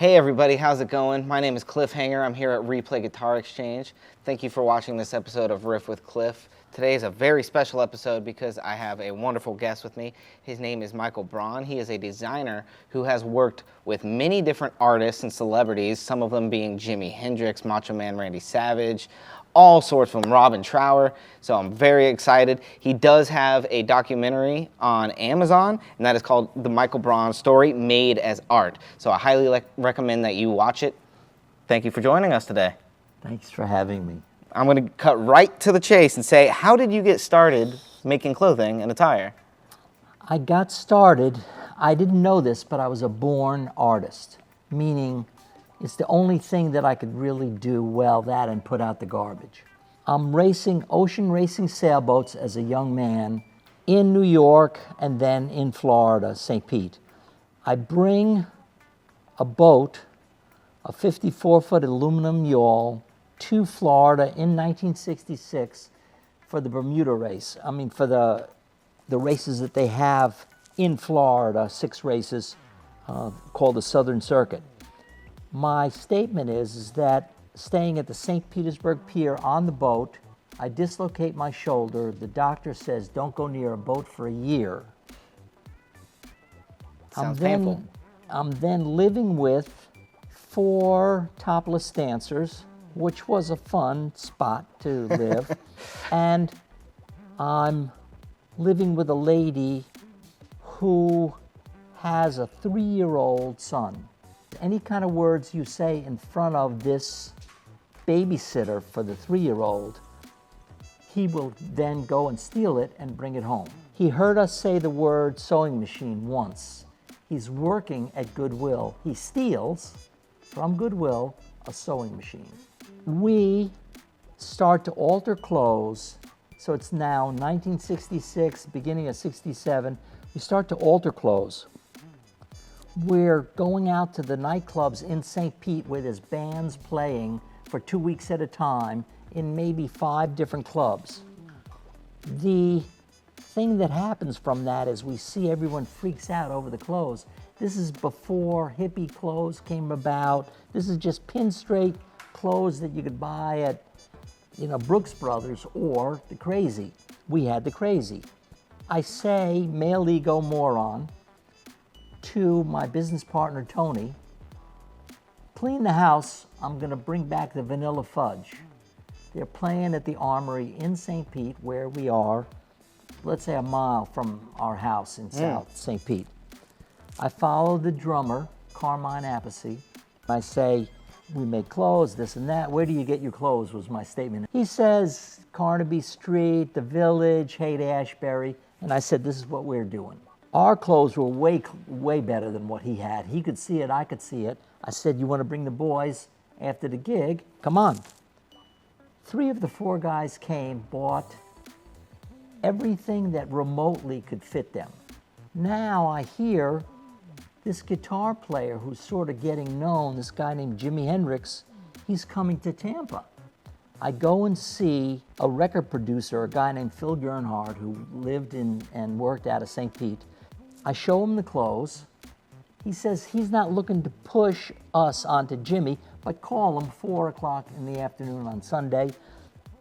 Hey everybody, how's it going? My name is Cliff Hanger. I'm here at Replay Guitar Exchange. Thank you for watching this episode of Riff with Cliff. Today is a very special episode because I have a wonderful guest with me. His name is Braun. He is a designer who has worked with many different artists and celebrities, some of them being Jimi Hendrix, Macho Man Randy Savage, all sorts from Robin Trower, so I'm very excited. He does have a documentary on Amazon, and that is called The Michael Braun Story Made as Art. So I highly recommend that you watch it. Thank you for joining us today. Thanks for having me. I'm going to cut right to the chase and say, how did you get started making clothing and attire? I got started, I didn't know this, but I was a born artist, meaning it's the only thing that I could really do well, that and put out the garbage. I'm racing ocean racing sailboats as a young man in New York and then in Florida, St. Pete. I bring a boat, a 54-foot aluminum yawl, to Florida in 1966 for the Bermuda race. I mean, for the races that they have in Florida, 6 races called the Southern Circuit. My statement is that staying at the St. Petersburg Pier on the boat, I dislocate my shoulder. The doctor says, don't go near a boat for a year. Sounds painful. I'm then living with 4 topless dancers, which was a fun spot to live. And I'm living with a lady who has a 3-year-old son. Any kind of words you say in front of this babysitter for the 3-year-old, he will then go and steal it and bring it home. He heard us say the word sewing machine once. He's working at Goodwill. He steals from Goodwill a sewing machine. We start to alter clothes, so it's now 1966, beginning of 67. We start to alter clothes. We're going out to the nightclubs in St. Pete where there's bands playing for 2 weeks at a time in maybe 5 different clubs. The thing that happens from that is we see everyone freaks out over the clothes. This is before hippie clothes came about. This is just pin straight clothes that you could buy at, Brooks Brothers or the Crazy. We had the Crazy. I say male ego moron to my business partner, Tony, clean the house, I'm gonna bring back the vanilla fudge. They're playing at the Armory in St. Pete, where we are, let's say a mile from our house in South St. Pete. I follow the drummer, Carmine Appice. I say, we make clothes, this and that. Where do you get your clothes, was my statement. He says, Carnaby Street, the Village, Haight-Ashbury. And I said, this is what we're doing. Our clothes were way better than what he had. He could see it, I could see it. I said, you want to bring the boys after the gig? Come on. 3 of the 4 guys came, bought everything that remotely could fit them. Now I hear this guitar player who's sort of getting known, this guy named Jimi Hendrix, he's coming to Tampa. I go and see a record producer, a guy named Phil Gernhardt, who lived in and worked out of St. Pete. I show him the clothes. He says he's not looking to push us onto Jimmy, but call him 4 o'clock in the afternoon on Sunday.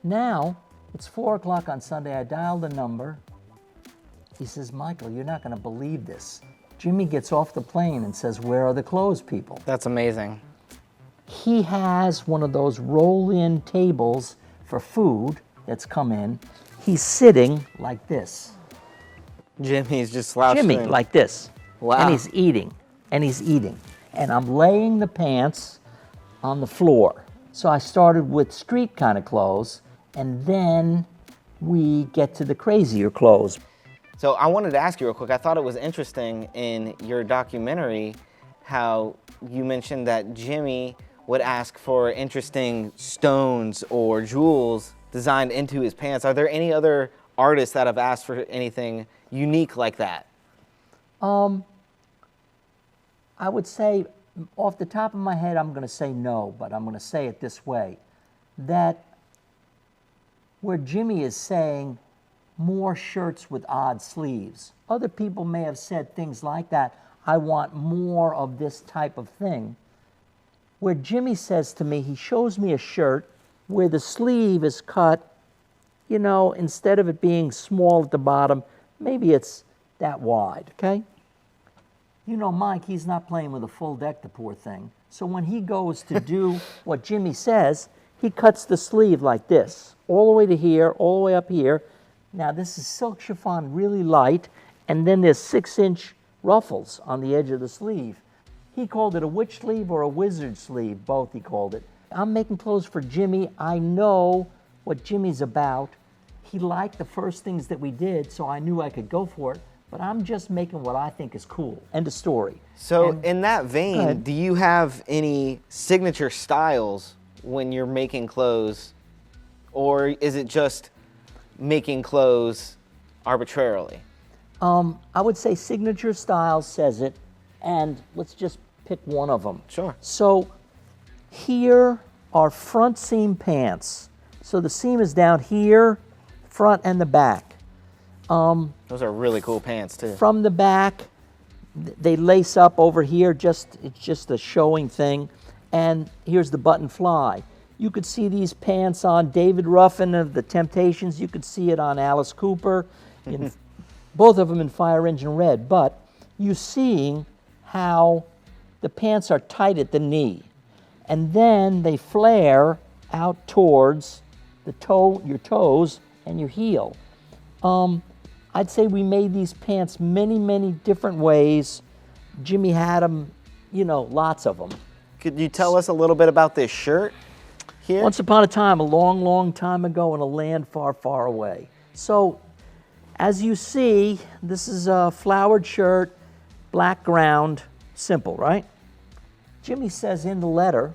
Now, it's 4 o'clock on Sunday. I dial the number. He says, Michael, you're not going to believe this. Jimmy gets off the plane and says, where are the clothes people? That's amazing. He has one of those roll-in tables for food that's come in. He's sitting like this. Jimmy's just slouching. Jimmy, like this. Wow. And he's eating, and he's eating. And I'm laying the pants on the floor. So I started with street kind of clothes, and then we get to the crazier clothes. So I wanted to ask you real quick, I thought it was interesting in your documentary how you mentioned that Jimmy would ask for interesting stones or jewels designed into his pants. Are there any other artists that have asked for anything unique like that? I would say, off the top of my head, I'm going to say no, but I'm going to say it this way, that where Jimmy is saying more shirts with odd sleeves, other people may have said things like that. I want more of this type of thing. where Jimmy says to me, he shows me a shirt where the sleeve is cut, instead of it being small at the bottom, maybe it's that wide, okay? Mike, he's not playing with a full deck, the poor thing. So when he goes to do what Jimmy says, he cuts the sleeve like this, all the way to here, all the way up here. Now this is silk chiffon, really light, and then there's 6-inch ruffles on the edge of the sleeve. He called it a witch sleeve or a wizard sleeve, both he called it. I'm making clothes for Jimmy. I know what Jimmy's about. He liked the first things that we did, so I knew I could go for it. But I'm just making what I think is cool. End of story. So in that vein, do you have any signature styles when you're making clothes? Or is it just making clothes arbitrarily? I would say signature style says it, and let's just pick one of them. Sure. So here are front seam pants. So the seam is down here, front and the back. Those are really cool pants too. From the back, they lace up over here, it's just a showing thing. And here's the button fly. You could see these pants on David Ruffin of the Temptations. You could see it on Alice Cooper, both of them in Fire Engine Red. But you're seeing how the pants are tight at the knee. And then they flare out towards your toes and your heel. I'd say we made these pants many, many different ways. Jimmy had them, lots of them. Could you tell us a little bit about this shirt here? Once upon a time, a long, long time ago in a land far, far away. So, as you see, this is a flowered shirt, black ground, simple, right? Jimmy says in the letter,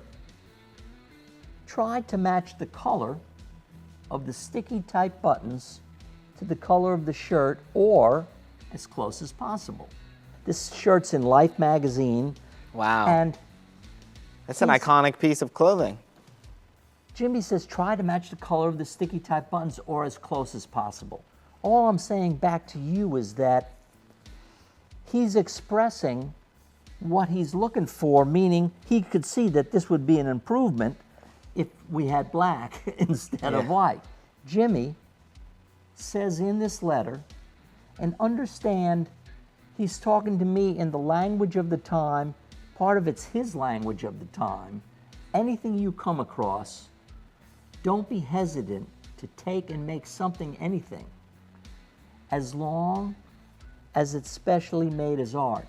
try to match the color of the sticky type buttons to the color of the shirt, or as close as possible. This shirt's in Life magazine. Wow. And that's an iconic piece of clothing. Jimmy says try to match the color of the sticky type buttons or as close as possible. All I'm saying back to you is that he's expressing what he's looking for, meaning he could see that this would be an improvement if we had black instead of white. Jimmy says in this letter, and understand he's talking to me in the language of the time, part of it's his language of the time. Anything you come across, don't be hesitant to take and make something anything, as long as it's specially made as art.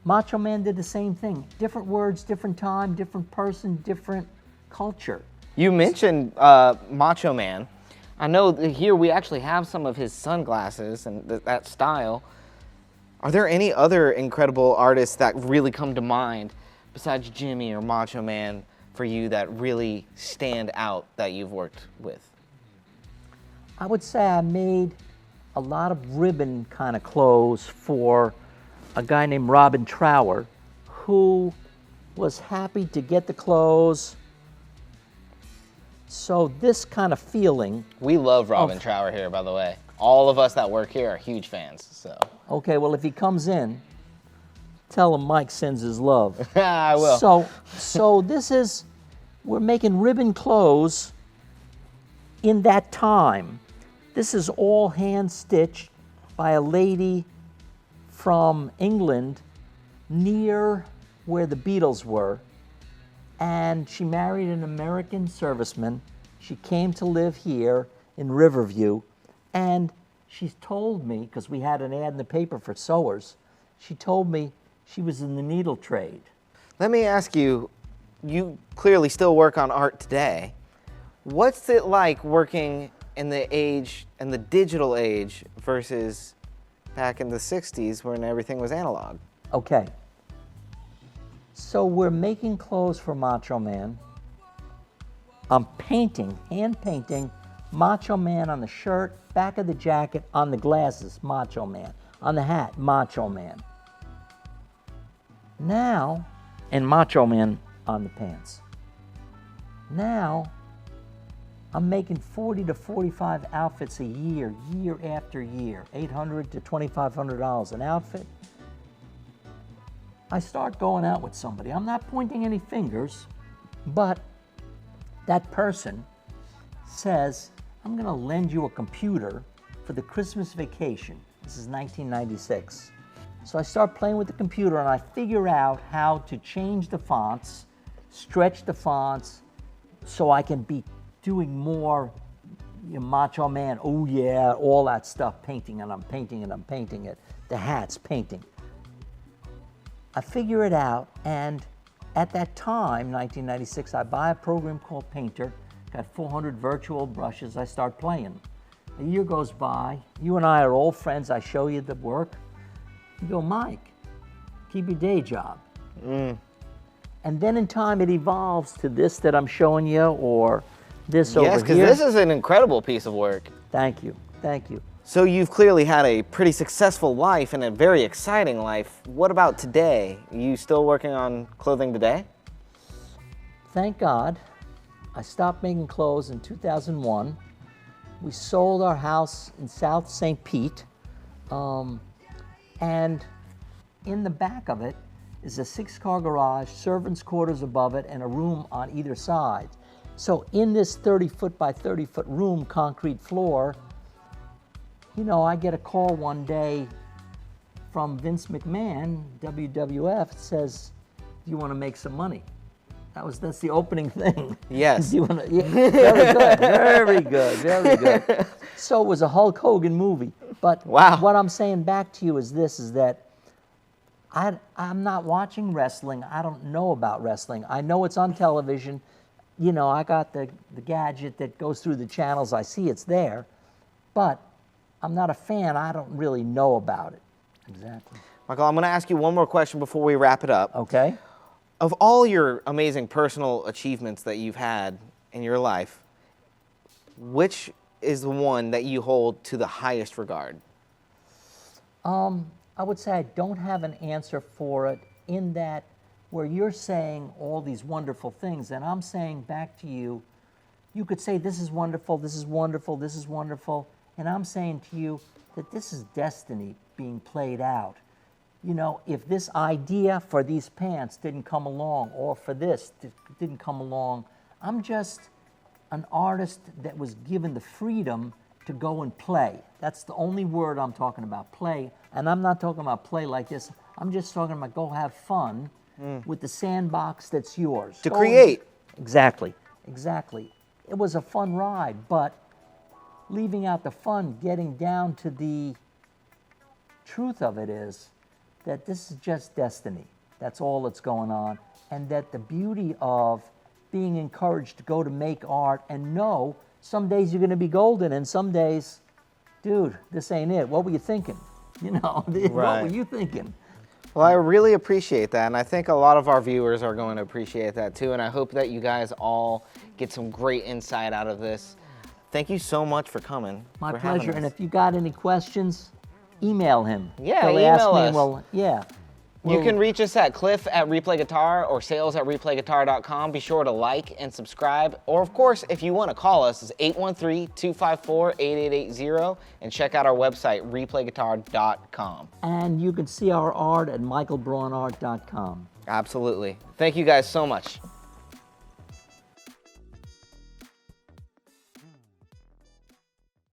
Macho Man did the same thing. Different words, different time, different person, different culture. You mentioned Macho Man. I know that here we actually have some of his sunglasses and that style. Are there any other incredible artists that really come to mind besides Jimmy or Macho Man for you that really stand out that you've worked with? I would say I made a lot of ribbon kind of clothes for a guy named Robin Trower, who was happy to get the clothes. So this kind of feeling. We love Robin Trower here, by the way. All of us that work here are huge fans. So. Okay, well, if he comes in, tell him Mike sends his love. I will. So this is, we're making ribbon clothes in that time. This is all hand stitched by a lady from England near where the Beatles were. And she married an American serviceman. She came to live here in Riverview, and she told me, because we had an ad in the paper for sewers, she told me she was in the needle trade. Let me ask you, you clearly still work on art today. What's it like working in the digital age versus back in the 60s when everything was analog? Okay. So we're making clothes for Macho Man. I'm hand painting Macho Man on the shirt, back of the jacket, on the glasses, Macho Man, on the hat, Macho Man. Now, and Macho Man on the pants. Now, I'm making 40 to 45 outfits a year, year after year, $800 to $2,500 an outfit. I start going out with somebody. I'm not pointing any fingers, but that person says, I'm going to lend you a computer for the Christmas vacation. This is 1996. So I start playing with the computer and I figure out how to change the fonts, stretch the fonts, so I can be doing more Macho Man, oh yeah, all that stuff, painting and I'm painting and I'm painting it. The hats, painting. I figure it out, and at that time, 1996, I buy a program called Painter, got 400 virtual brushes, I start playing. A year goes by, you and I are old friends, I show you the work. You go, Mike, keep your day job. And then in time it evolves to this that I'm showing you, or this over here. Yes, because this is an incredible piece of work. Thank you, thank you. So you've clearly had a pretty successful life and a very exciting life. What about today? Are you still working on clothing today? Thank God, I stopped making clothes in 2001. We sold our house in South St. Pete, and in the back of it is a 6-car garage, servants' quarters above it, and a room on either side. So in this 30-foot by 30-foot room, concrete floor, you know, I get a call one day from Vince McMahon, WWF, says, do you want to make some money? That's the opening thing. Yes. Do you want to, yeah, very good, very good, very good. So it was a Hulk Hogan movie. But wow. What I'm saying back to you is this, is that I'm not watching wrestling. I don't know about wrestling. I know it's on television. You know, I got the gadget that goes through the channels. I see it's there. But I'm not a fan. I don't really know about it. Exactly. Michael, I'm going to ask you one more question before we wrap it up. Okay. Of all your amazing personal achievements that you've had in your life, which is the one that you hold to the highest regard? I would say I don't have an answer for it, in that where you're saying all these wonderful things and I'm saying back to you, you could say this is wonderful, this is wonderful, this is wonderful, and I'm saying to you that this is destiny being played out. You know, if this idea for these pants didn't come along, or for this didn't come along, I'm just an artist that was given the freedom to go and play. That's the only word I'm talking about, play. And I'm not talking about play like this. I'm just talking about go have fun with the sandbox that's yours. To create. Exactly, exactly. It was a fun ride, but leaving out the fun, getting down to the truth of it is that this is just destiny. That's all that's going on. And that the beauty of being encouraged to go to make art and know some days you're going to be golden and some days, dude, this ain't it. What were you thinking? You know, Right. What were you thinking? Well, I really appreciate that, and I think a lot of our viewers are going to appreciate that too, and I hope that you guys all get some great insight out of this. Thank you so much for coming. My for having pleasure. us. And if you got any questions, email him. Yeah, He'll email ask me, us. well, yeah. You can reach us at cliff@replayguitar or sales@replayguitar.com. Be sure to like and subscribe. Or, of course, if you want to call us, it's 813-254-8880. And check out our website, replayguitar.com. And you can see our art at michaelbraunart.com. Absolutely. Thank you guys so much.